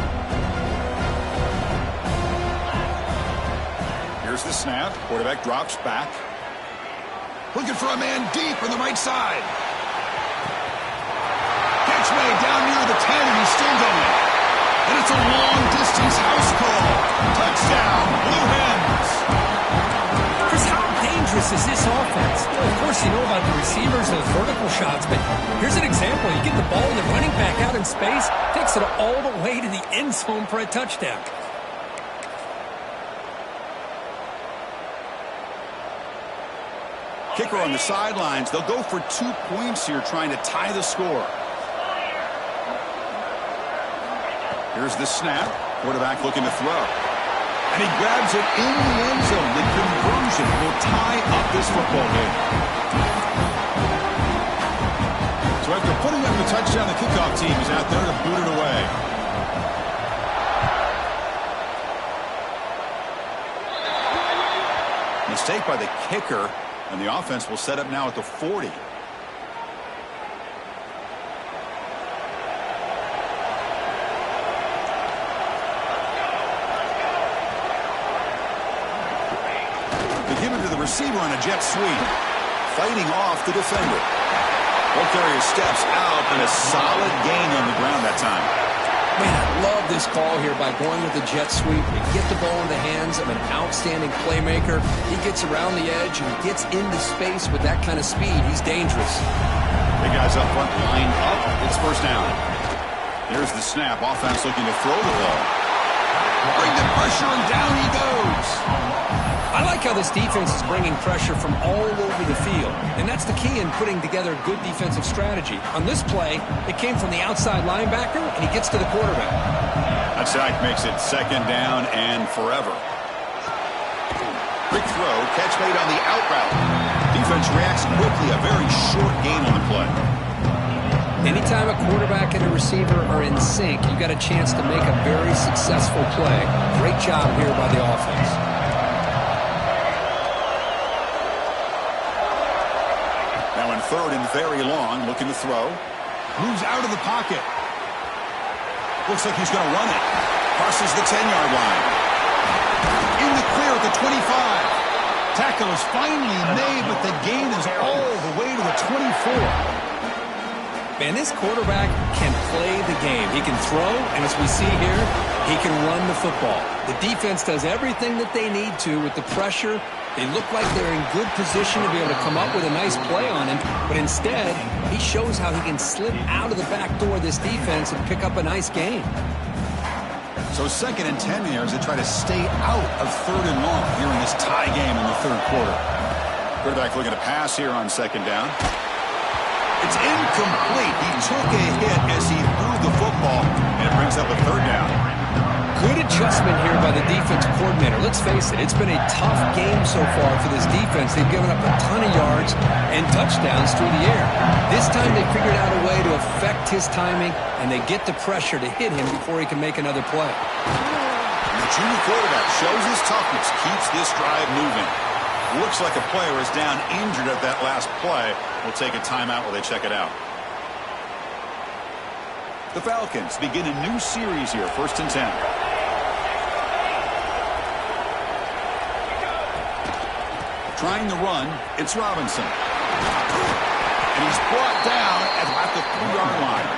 Here's the snap. Quarterback drops back. Looking for a man deep on the right side. Catch way down near the 10, and he's still going. And it's a long-distance house call. Touchdown, Blue Hens. Chris, how dangerous is this offense? Well, of course, you know about the receivers and the vertical shots, but here's an example. You get the ball and the running back out in space, takes it all the way to the end zone for a touchdown. Kicker on the sidelines. They'll go for 2 points here, trying to tie the score. Here's the snap. Quarterback looking to throw. And he grabs it in the end zone. The conversion will tie up this football game. So after putting up the touchdown, the kickoff team is out there to boot it away. Mistake by the kicker, and the offense will set up now at the 40. Receiver on a jet sweep, fighting off the defender. Ball carrier steps out, and a solid gain on the ground that time. Man, I love this call here by going with the jet sweep. You get the ball in the hands of an outstanding playmaker. He gets around the edge and gets into space with that kind of speed. He's dangerous. The guys up front lined up. It's first down. Here's the snap. Offense looking to throw the ball. Bring the pressure, and down he goes. I like how this defense is bringing pressure from all over the field, and that's the key in putting together a good defensive strategy. On this play, it came from the outside linebacker, and he gets to the quarterback. That sack makes it second down and forever. Quick throw, catch made on the out route. Defense reacts quickly, a very short gain on the play. Anytime a quarterback and a receiver are in sync, you got a chance to make a very successful play. Great job here by the offense. Now in third and very long, looking to throw. Moves out of the pocket. Looks like he's going to run it. Crosses the 10-yard line. In the clear at the 25. Tackle is finally made, but the gain is all the way to the 24. Man, this quarterback can play the game. He can throw, and as we see here, he can run the football. The defense does everything that they need to with the pressure. They look like they're in good position to be able to come up with a nice play on him, but instead, he shows how he can slip out of the back door of this defense and pick up a nice gain. So second and 10 here as they try to stay out of third and long here in this tie game in the third quarter. Quarterback looking to pass here on second down. It's incomplete. He took a hit as he threw the football, and it brings up a third down. Good adjustment here by the defensive coordinator. Let's face it, it's been a tough game so far for this defense. They've given up a ton of yards and touchdowns through the air. This time they figured out a way to affect his timing, and they get the pressure to hit him before he can make another play. And the junior quarterback shows his toughness, keeps this drive moving. Looks like a player is down injured at that last play. We'll take a timeout while they check it out. The Falcons begin a new series here, 1st and 10. Trying the run, it's Robinson. And he's brought down at about the 3-yard line.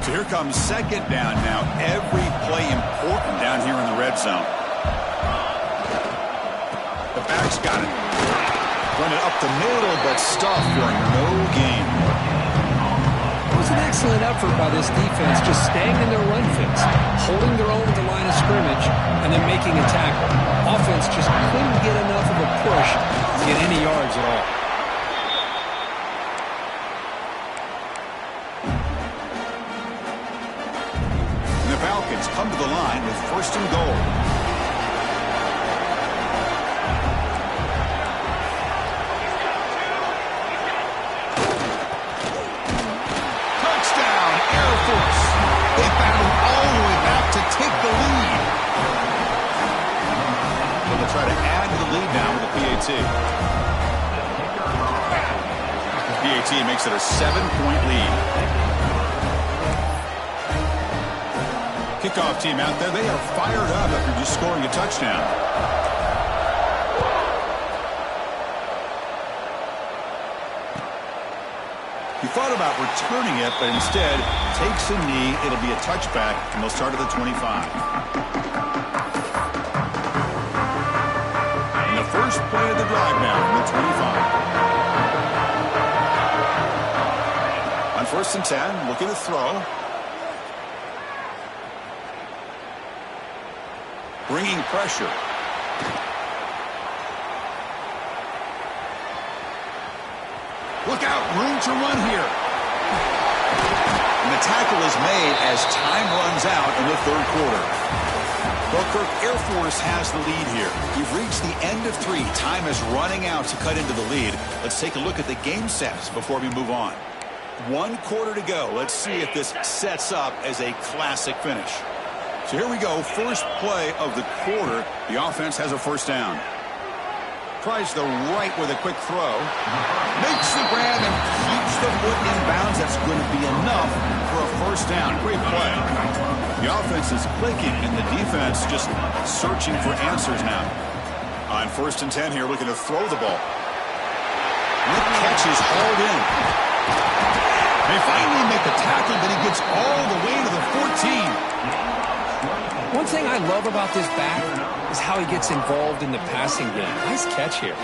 Here comes second down now. Every play important down here in the red zone. The back's got it. Run it up the middle, but stuffed for no gain. It was an excellent effort by this defense, just staying in their run fits, holding their own at the line of scrimmage, and then making a tackle. Offense just couldn't get enough of a push to get any yards at all. And the Falcons come to the line with 1st and goal. They battle all the way back to take the lead. Well, they'll try to add to the lead now with the PAT. PAT makes it a 7-point lead. Kickoff team out there. They are fired up after just scoring a touchdown. He thought about returning it, but instead takes a knee. It'll be a touchback, and they'll start at the 25. And the first play of the drive now from the 25. On 1st and 10, looking to throw. Bringing pressure. Look out, room to run here. And the tackle is made as time runs out in the 3rd quarter. Well, Kirk, Air Force has the lead here. We've reached the end of 3. Time is running out to cut into the lead. Let's take a look at the game sets before we move on. 1 quarter to go. Let's see if this sets up as a classic finish. So here we go. First play of the quarter. The offense has a 1st down. Tries the right with a quick throw. Makes the grab and keeps the foot in bounds. That's going to be enough for a 1st down. Great play. The offense is clicking, and the defense just searching for answers now. On 1st and 10 here, looking to throw the ball. The catch is hauled in. They finally make the tackle, but he gets all the way to the 14. One thing I love about this back is how he gets involved in the passing game. Nice catch here.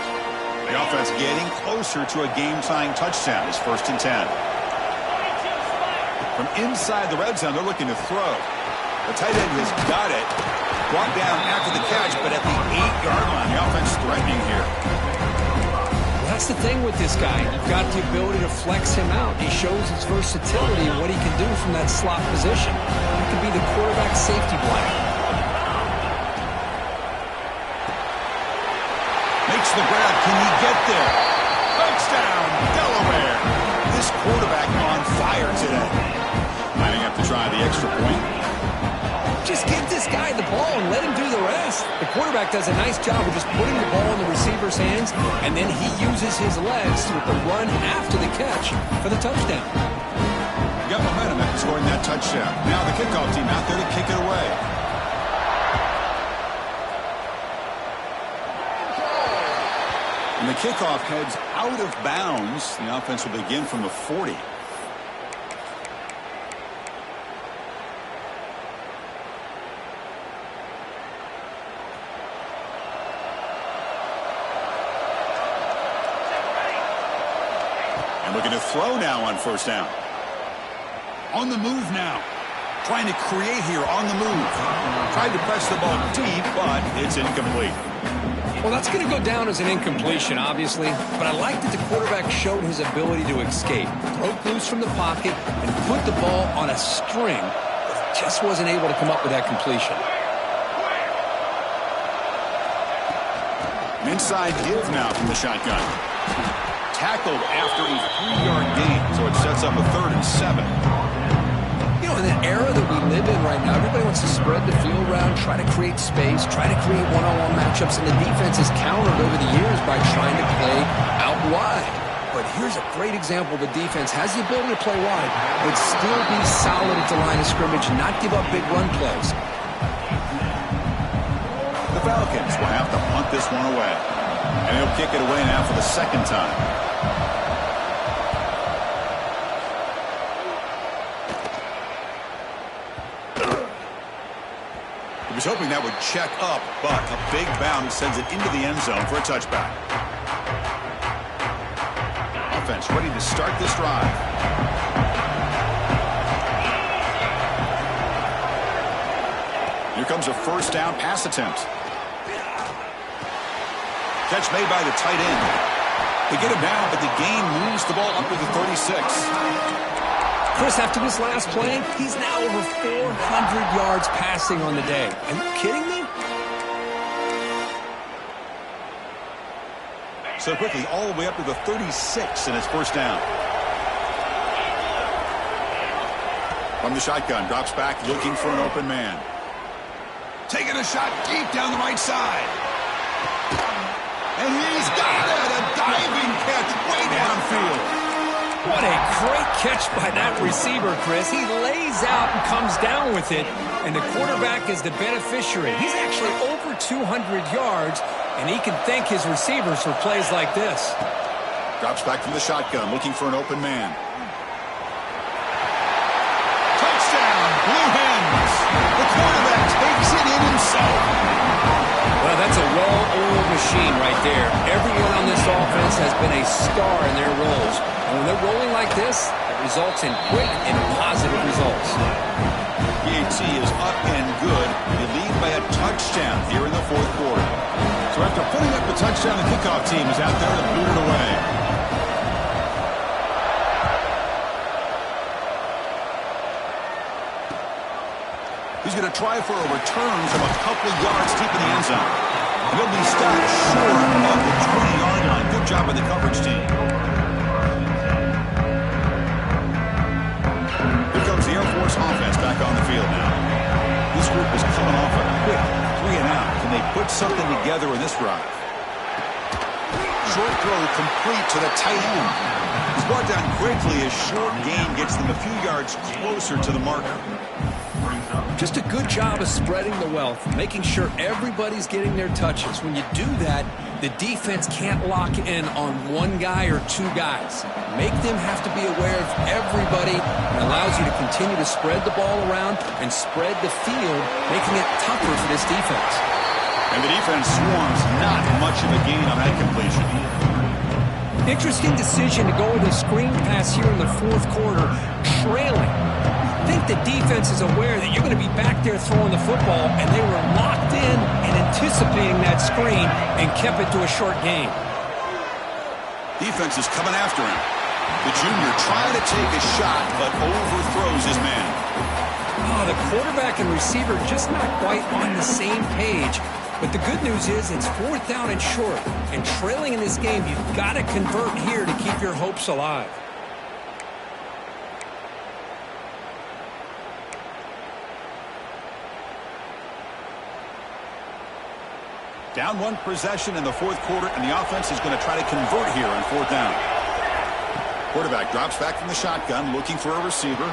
The offense getting closer to a game-tying touchdown. It's 1st and 10. From inside the red zone, they're looking to throw. The tight end has got it. Brought down after the catch, but at the 8-yard line, the offense threatening here. Well, that's the thing with this guy. You've got the ability to flex him out. He shows his versatility and what he can do from that slot position. He could be the quarterback safety blanket. Makes the grab. Can he get there? Touchdown, Delaware. This quarterback on fire today. Lining up to try the extra point. Just give this guy the ball and let him do the rest. The quarterback does a nice job of just putting the ball in the receiver's hands, and then he uses his legs with the run after the catch for the touchdown. Got momentum after scoring that touchdown. Now the kickoff team out there to kick it away. And the kickoff heads out of bounds. The offense will begin from the 40. And looking to throw now on 1st down. On the move now. Trying to create here on the move. Tried to press the ball deep, but it's incomplete. Well, that's going to go down as an incompletion, obviously, but I like that the quarterback showed his ability to escape, broke loose from the pocket, and put the ball on a string, but just wasn't able to come up with that completion. An inside give now from the shotgun. Tackled after a 3-yard gain, so it sets up a 3rd and 7. You know, in the era that we live in right now, everybody wants to spread the field around, try to create space, try to create one-on-one matchups, and the defense has countered over the years by trying to play out wide. But here's a great example. The defense has the ability to play wide, but still be solid at the line of scrimmage and not give up big run plays. The Falcons will have to punt this one away. And he'll kick it away now for the 2nd time. He was hoping that would check up, but a big bounce sends it into the end zone for a touchback. offense ready to start this drive. Here comes a first down pass attempt. Catch made by the tight end. They get him down, but the gain moves the ball up to the 36. Chris, after this last play, he's now over 400 yards passing on the day. Are you kidding me? So quickly, all the way up to the 36 in his first down. From the shotgun, drops back, looking for an open man. Taking a shot deep down the right side. And he's got it! A diving catch way downfield. What a great catch by that receiver, Chris. He lays out and comes down with it, and the quarterback is the beneficiary. He's actually over 200 yards, and he can thank his receivers for plays like this. Drops back from the shotgun, looking for an open man. Touchdown, Blue Hens. The quarterback takes it in himself. Well, that's a well-oiled machine right there. Everyone on this offense has been a star in their roles. And when they're rolling like this, it results in quick and positive results. PAT is up and good. They lead by a touchdown here in the fourth quarter. So after putting up the touchdown, the kickoff team is out there to boot it away. He's going to try for a return from a couple yards deep in the end zone. And he'll be stopped short of the 20-yard line. Good job by the coverage team. Here comes the Air Force offense back on the field now. This group is coming off a quick 3-and-out. Can they put something together in this drive? Short throw complete to the tight end. He's brought down quickly as short gain gets them a few yards closer to the marker. Just a good job of spreading the wealth, making sure everybody's getting their touches. When you do that, the defense can't lock in on one guy or two guys. Make them have to be aware of everybody, and allows you to continue to spread the ball around and spread the field, making it tougher for this defense. And the defense swarms, not much of a gain on that completion. Interesting decision to go with a screen pass here in the fourth quarter, trailing. I think the defense is aware that you're going to be back there throwing the football, and they were locked in and anticipating that screen and kept it to a short gain. Defense is coming after him. The junior trying to take a shot, but overthrows his man. Oh, the quarterback and receiver just not quite on the same page. But the good news is it's fourth down and short. And trailing in this game, you've got to convert here to keep your hopes alive. Down one possession in the fourth quarter, and the offense is going to try to convert here on fourth down. Quarterback drops back from the shotgun, looking for a receiver.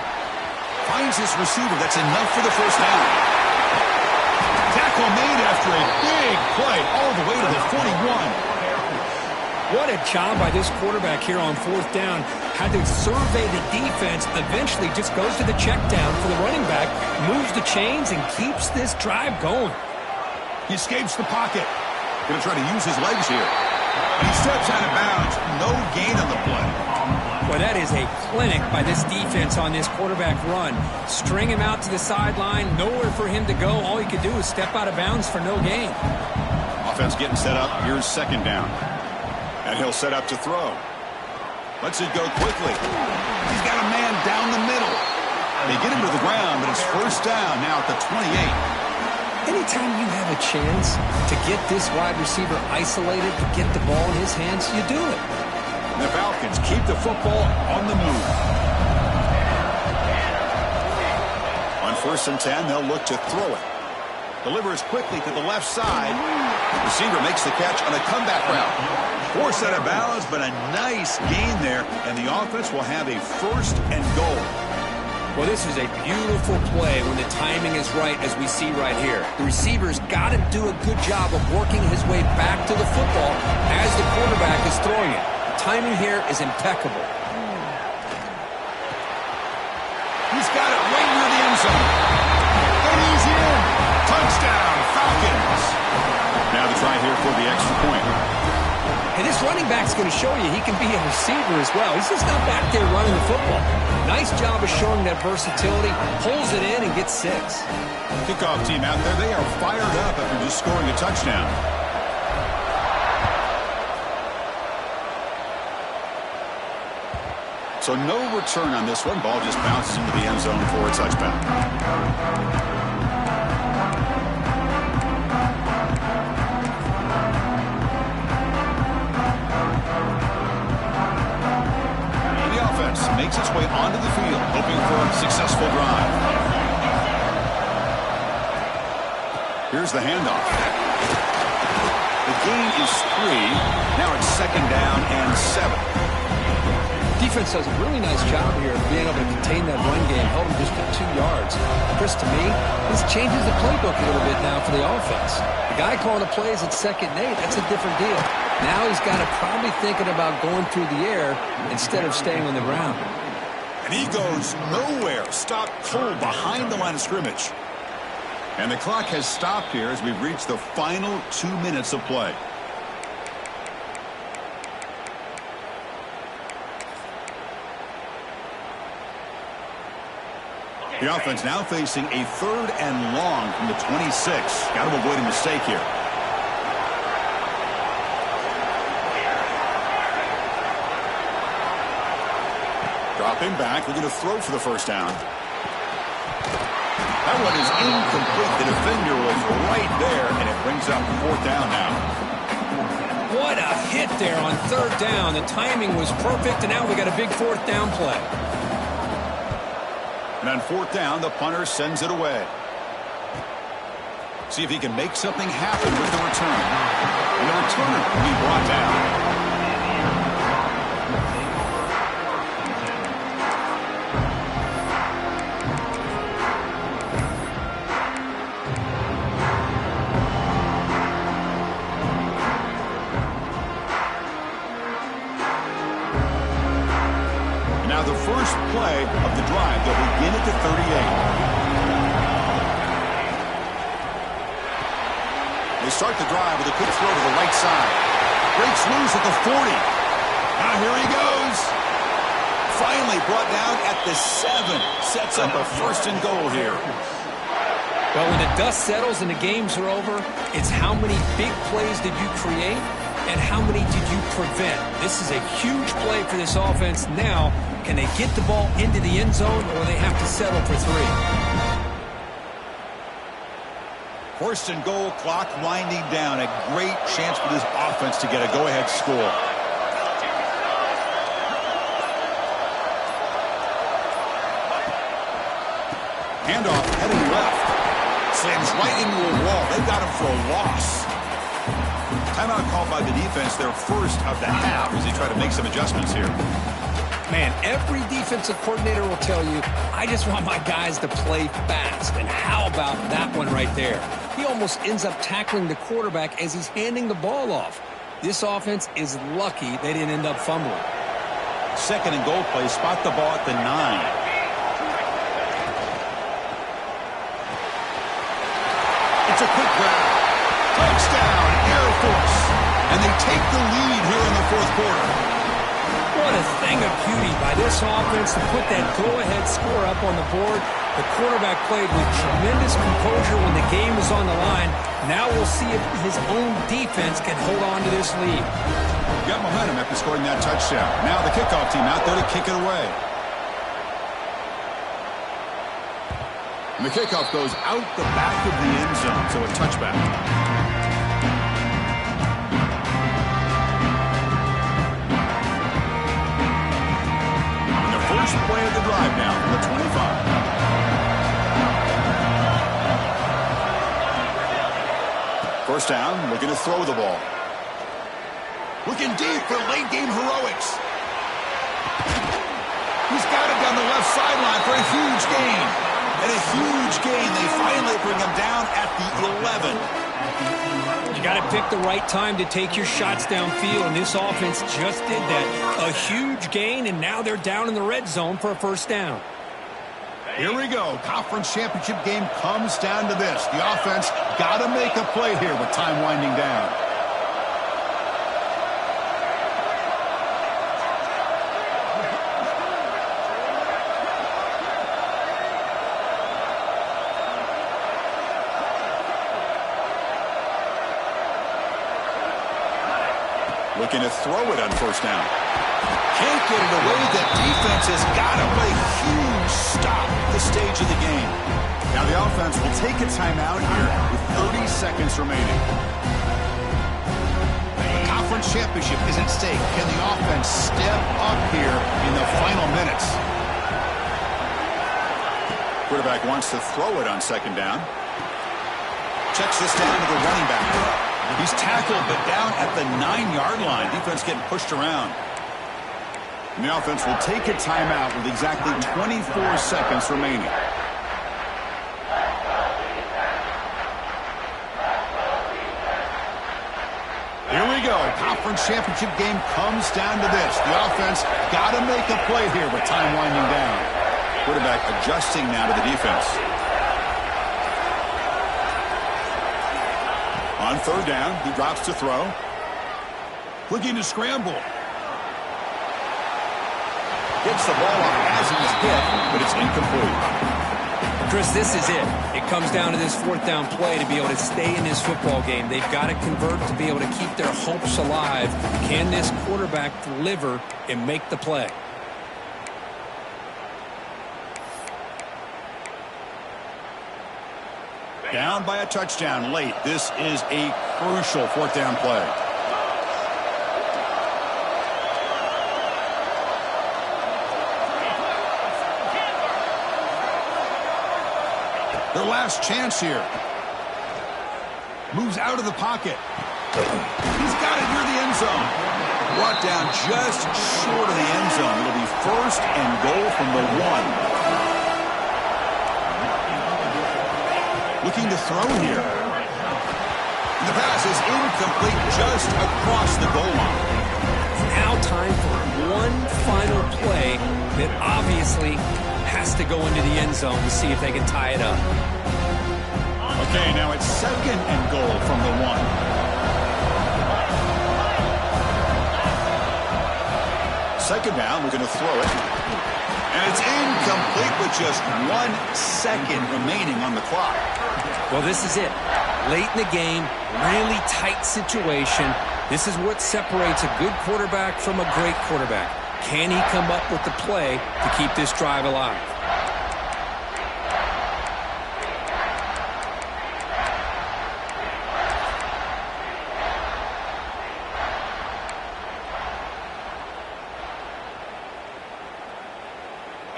Finds his receiver. That's enough for the first down. Tackle made after a big play all the way to the 41. What a job by this quarterback here on fourth down. Had to survey the defense, eventually just goes to the check down for the running back, moves the chains, and keeps this drive going. He escapes the pocket. Going to try to use his legs here. He steps out of bounds. No gain on the play. Well, that is a clinic by this defense on this quarterback run. String him out to the sideline, nowhere for him to go. All he could do is step out of bounds for no gain. Offense getting set up. Here's second down. And he'll set up to throw. Lets it go quickly. He's got a man down the middle. They get him to the ground, but it's first down now at the 28. Anytime you have a chance to get this wide receiver isolated, to get the ball in his hands, you do it. And the Falcons keep the football on the move. On 1st and 10, they'll look to throw it. Delivers quickly to the left side. The receiver makes the catch on a comeback route. Forced out of bounds, but a nice gain there, and the offense will have a first and goal. Well, this is a beautiful play when the timing is right, as we see right here. The receiver's got to do a good job of working his way back to the football as the quarterback is throwing it. The timing here is impeccable. He's got it right near the end zone. And he's in. Touchdown, Falcons. Now the try here for the extra point. And this running back's going to show you he can be a receiver as well. He's just not back there running the football. Nice job of showing that versatility. Pulls it in and gets 6. Kickoff team out there, they are fired up after just scoring a touchdown. So no return on this one. Ball just bounces into the end zone for a touchback. Makes its way onto the field, hoping for a successful drive. Here's the handoff. The gain is 3. Now it's 2nd down and 7. Defense does a really nice job here of being able to contain that run game. Held him just to 2 yards. Chris, to me, this changes the playbook a little bit now for the offense. The guy calling the plays at 2nd and 8, that's a different deal. Now he's got to probably thinking about going through the air instead of staying on the ground. And he goes nowhere. Stopped cold behind the line of scrimmage. And the clock has stopped here as we've reached the final 2 minutes of play. The offense now facing a 3rd and long from the 26. Got to avoid a mistake here. Dropping back, looking to throw for the 1st down. That one is incomplete. The defender was right there, and it brings up 4th down now. What a hit there on 3rd down. The timing was perfect, and now we got a big 4th down play. And on 4th down, the punter sends it away. See if he can make something happen with the return. And the returner will be brought down. Play of the drive. They'll begin at the 38. They start the drive with a quick throw to the right side. Breaks loose at the 40. Now here he goes. Finally brought down at the 7. Sets up a 1st and goal here. Well, when the dust settles and the games are over, it's how many big plays did you create and how many did you prevent. This is a huge play for this offense. Now, can they get the ball into the end zone, or they have to settle for 3? 1st and goal, clock winding down. A great chance for this offense to get a go-ahead score. Handoff heading left. Sends right into a wall. They got him for a loss. Timeout called by the defense, their 1st of the half, as they try to make some adjustments here. Man, every defensive coordinator will tell you, I just want my guys to play fast. And how about that one right there? He almost ends up tackling the quarterback as he's handing the ball off. This offense is lucky they didn't end up fumbling. 2nd and goal play, spot the ball at the 9. It's a quick grab. Touchdown, Air Force. And they take the lead here in the 4th quarter. What a thing of beauty by this offense to put that go-ahead score up on the board. The quarterback played with tremendous composure when the game was on the line. Now we'll see if his own defense can hold on to this lead. Got momentum after scoring that touchdown. Now the kickoff team out there to kick it away. And the kickoff goes out the back of the end zone, so a touchback. First play of the drive now from the 25. 1st down, looking to throw the ball. Looking deep for late game heroics. He's got it down the left sideline for a huge gain. And a huge gain. They finally bring him down at the 11. You got to pick the right time to take your shots downfield, and this offense just did that. A huge gain, and now they're down in the red zone for a 1st down. Here we go. Conference championship game comes down to this. The offense got to make a play here with time winding down. Looking to throw it on first down. Can't get it away. The defense has got to make a huge stop at this stage of the game. Now the offense will take a timeout here with 30 seconds remaining. The conference championship is at stake. Can the offense step up here in the final minutes? Quarterback wants to throw it on second down. Checks this down to the running back. He's tackled, but down at the 9-yard line. Defense getting pushed around. And the offense will take a timeout with exactly 24 seconds remaining. Here we go. Conference championship game comes down to this. The offense got to make a play here with time winding down. Quarterback adjusting now to the defense. On third down, he drops to throw. Looking to scramble. Gets the ball off as he's hit, but it's incomplete. Chris, this is it. It comes down to this fourth down play to be able to stay in this football game. They've got to convert to be able to keep their hopes alive. Can this quarterback deliver and make the play? Down by a touchdown late. This is a crucial fourth down play. Their last chance here. Moves out of the pocket. He's got it near the end zone. Brought down just short of the end zone. It'll be first and goal from the 1. Looking to throw here. And the pass is incomplete just across the goal line. Now time for one final play that obviously has to go into the end zone to see if they can tie it up. Okay, now it's second and goal from the 1. Second down, we're going to throw it. And it's incomplete with just 1 second remaining on the clock. Well, this is it. Late in the game, really tight situation. This is what separates a good quarterback from a great quarterback. Can he come up with the play to keep this drive alive?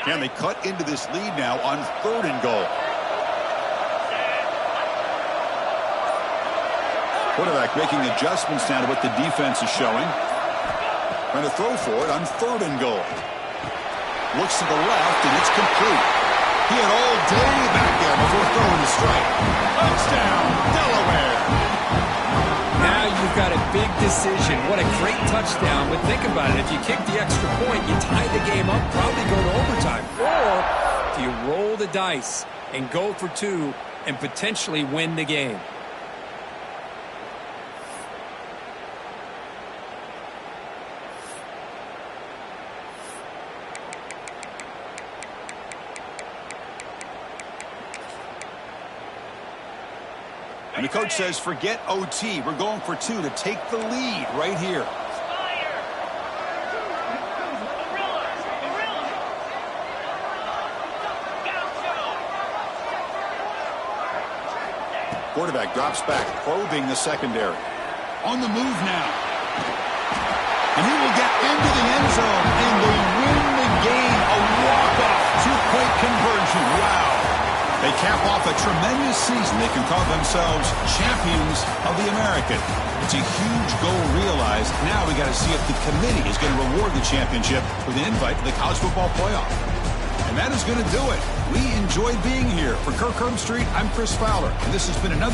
Can they cut into this lead now on third and goal? Quarterback making adjustments now to what the defense is showing. Trying to throw for it on third and goal. Looks to the left, and it's complete. He had all day back there before throwing the strike. Touchdown, Delaware. Now you've got a big decision. What a great touchdown. But think about it. If you kick the extra point, you tie the game up, probably go to overtime. Or do you roll the dice and go for 2 and potentially win the game? And the coach says, forget OT. We're going for 2 to take the lead right here. Quarterback drops back, probing the secondary. On the move now. And he will get into the end zone, and they win the game. A walk-off 2-point conversion. Wow. They cap off a tremendous season. They can call themselves champions of the American. It's a huge goal realized. Now we got to see if the committee is going to reward the championship with an invite to the college football playoff. And that is going to do it. We enjoyed being here. For Kirk Herbstreit, I'm Chris Fowler, and this has been another